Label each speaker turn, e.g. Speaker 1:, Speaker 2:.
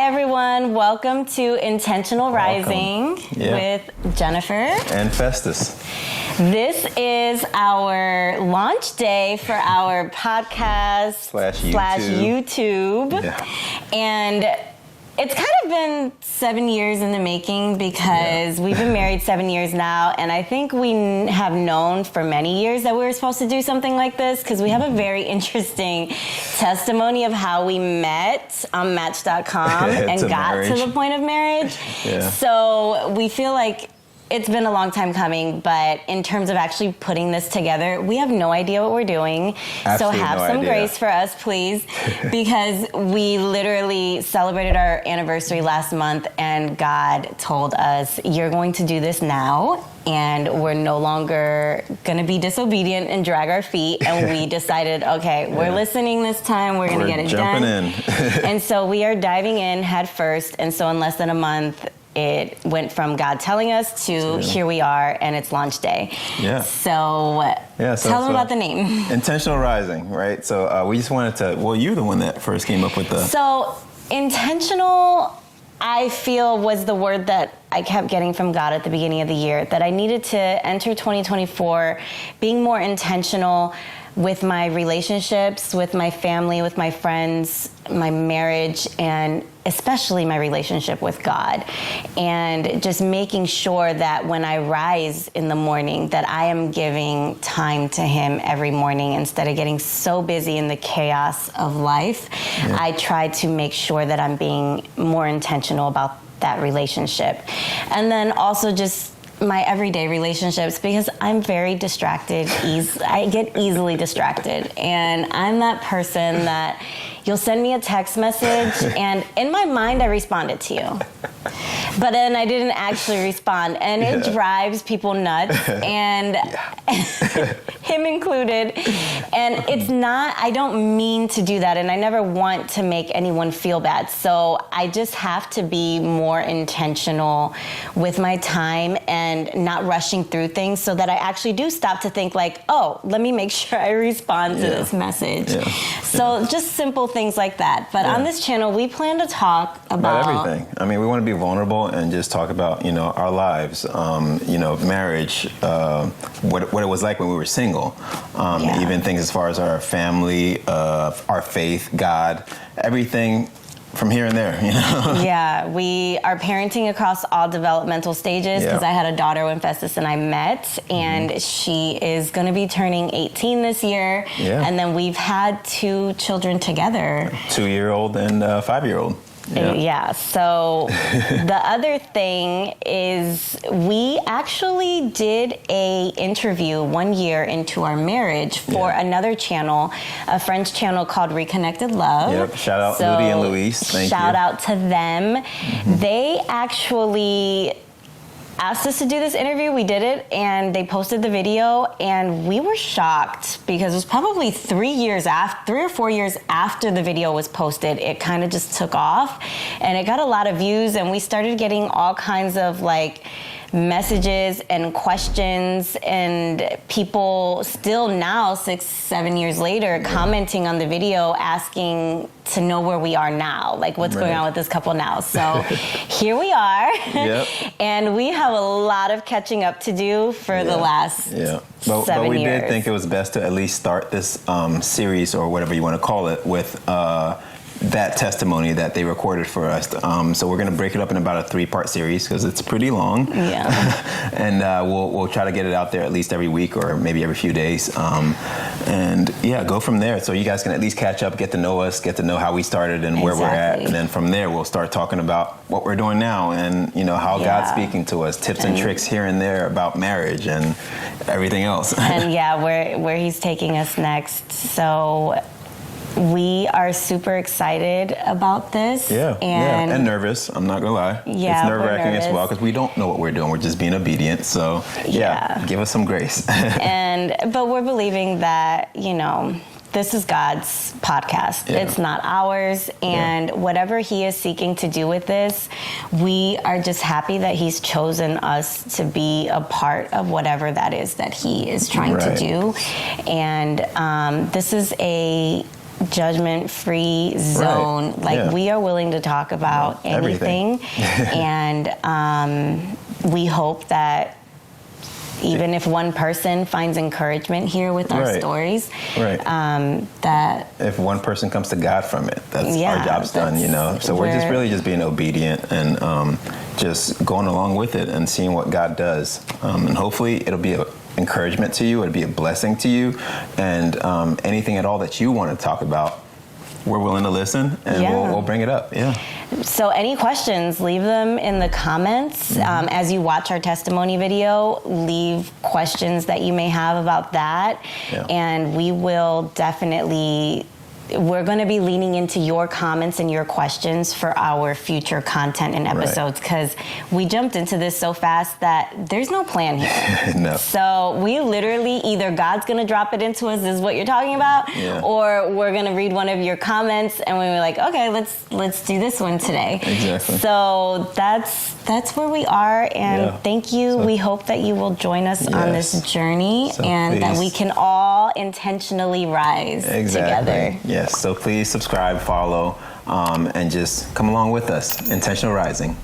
Speaker 1: everyone. Welcome to Intentional Rising with Jennifer
Speaker 2: and Festus.
Speaker 1: This is our launch day for our podcast
Speaker 2: slash
Speaker 1: YouTube.
Speaker 2: Yeah.
Speaker 1: And it's kind of been 7 years in the making because we've been married 7 years now. And I think we have known for many years that we were supposed to do something like this because we have a very interesting testimony of how we met on Match.com and got to the point of marriage.
Speaker 2: Yeah.
Speaker 1: So we feel like it's been a long time coming, but in terms of actually putting this together, we have no idea what we're doing.
Speaker 2: Absolutely
Speaker 1: so have some grace for us, please, because we literally celebrated our anniversary last month and God told us, you're going to do this now. And we're no longer going to be disobedient and drag our feet. And we decided, okay, we're listening this time. We're going to get it done.
Speaker 2: Jumping in.
Speaker 1: And so we are diving in head first. And so in less than a month, it went from God telling us to here we are, and it's launch day.
Speaker 2: Yeah.
Speaker 1: So tell them about the name.
Speaker 2: Intentional Rising, right? So we just wanted to, well, you're the one that first came up with the...
Speaker 1: So intentional, I feel, was the word that I kept getting from God at the beginning of the year, that I needed to enter 2024 being more intentional with my relationships, with my family, with my friends, my marriage, and especially my relationship with God. And just making sure that when I rise in the morning, that I am giving time to Him every morning instead of getting so busy in the chaos of life. Yeah. I try to make sure that I'm being more intentional about that relationship. And then also just my everyday relationships, because I'm very distracted. I get easily distracted. And I'm that person that you'll send me a text message and in my mind I responded to you. But then I didn't actually respond. And it drives people nuts, and him included. And it's not, I don't mean to do that. And I never want to make anyone feel bad. So I just have to be more intentional with my time and not rushing through things so that I actually do stop to think like, oh, let me make sure I respond to this message. Yeah. So just simple things like that. But on this channel, we plan to talk about
Speaker 2: everything. I mean, we want to be vulnerable and just talk about, our lives, marriage, what it was like when we were single, even things as far as our family, our faith, God, everything from here and there,
Speaker 1: Yeah, we are parenting across all developmental stages because I had a daughter when Festus and I met, and she is going to be turning 18 this year. Yeah. And then we've had 2 children together.
Speaker 2: 2-year-old and 5-year-old.
Speaker 1: Yeah. So the other thing is we actually did a interview 1 year into our marriage for another channel, a French channel called Reconnected Love.
Speaker 2: Yep. Shout out Ludi and Luis. Thank you.
Speaker 1: Shout out to them. They actually asked us to do this interview. We did it, and they posted the video, and we were shocked because it was probably 3 or 4 years after the video was posted. It kind of just took off, and it got a lot of views, and we started getting all kinds of messages and questions, and people still now 6-7 years later commenting on the video, asking to know where we are now, what's going on with this couple now. So here we are. And we have a lot of catching up to do for the last 7 years.
Speaker 2: But we did think it was best to at least start this series, or whatever you want to call it, with that testimony that they recorded for us. So we're going to break it up in about a 3-part series because it's pretty long.
Speaker 1: Yeah.
Speaker 2: And we'll try to get it out there at least every week or maybe every few days. Go from there. So you guys can at least catch up, get to know us, get to know how we started and where we're at. And then from there, we'll start talking about what we're doing now and, how God's speaking to us, tips and tricks here and there about marriage and everything else.
Speaker 1: And where He's taking us next. So we are super excited about this.
Speaker 2: And nervous. I'm not gonna lie.
Speaker 1: Yeah,
Speaker 2: it's nerve-wracking as well because we don't know what we're doing. We're just being obedient. So give us some grace.
Speaker 1: But we're believing that this is God's podcast. Yeah. It's not ours. And whatever He is seeking to do with this, we are just happy that He's chosen us to be a part of whatever that is that He is trying to do. And this is a judgment-free zone.
Speaker 2: Right.
Speaker 1: Like
Speaker 2: Yeah.
Speaker 1: we are willing to talk about
Speaker 2: Everything.
Speaker 1: anything, and we hope that even if one person finds encouragement here with our
Speaker 2: Right.
Speaker 1: stories,
Speaker 2: Right.
Speaker 1: that
Speaker 2: If one person comes to God from it, that's
Speaker 1: Yeah,
Speaker 2: our job's done, you know. So we're just
Speaker 1: we're-
Speaker 2: really just being obedient and just going along with it and seeing what God does. And hopefully it'll be an encouragement to you, it'll be a blessing to you, and anything at all that you want to talk about, we're willing to listen, and
Speaker 1: Yeah.
Speaker 2: we'll bring it up. Yeah.
Speaker 1: So any questions, leave them in the comments. As you watch our testimony video, leave questions that you may have about that.
Speaker 2: Yeah.
Speaker 1: And we will definitely, we're going to be leaning into your comments and your questions for our future content and episodes, because we jumped into this so fast that there's no plan here.
Speaker 2: No.
Speaker 1: So we literally, either God's going to drop it into us, this is what you're talking about,
Speaker 2: Yeah.
Speaker 1: or we're going to read one of your comments and we were like, okay, let's do this one today.
Speaker 2: Exactly.
Speaker 1: So that's where we are, and
Speaker 2: Yeah.
Speaker 1: thank you.
Speaker 2: So-
Speaker 1: We hope that you will join us on this
Speaker 2: Yes.
Speaker 1: journey,
Speaker 2: So
Speaker 1: and that
Speaker 2: please.
Speaker 1: we can all intentionally rise together.
Speaker 2: Yes. So please subscribe, follow, and just come along with us. Intentional Rising.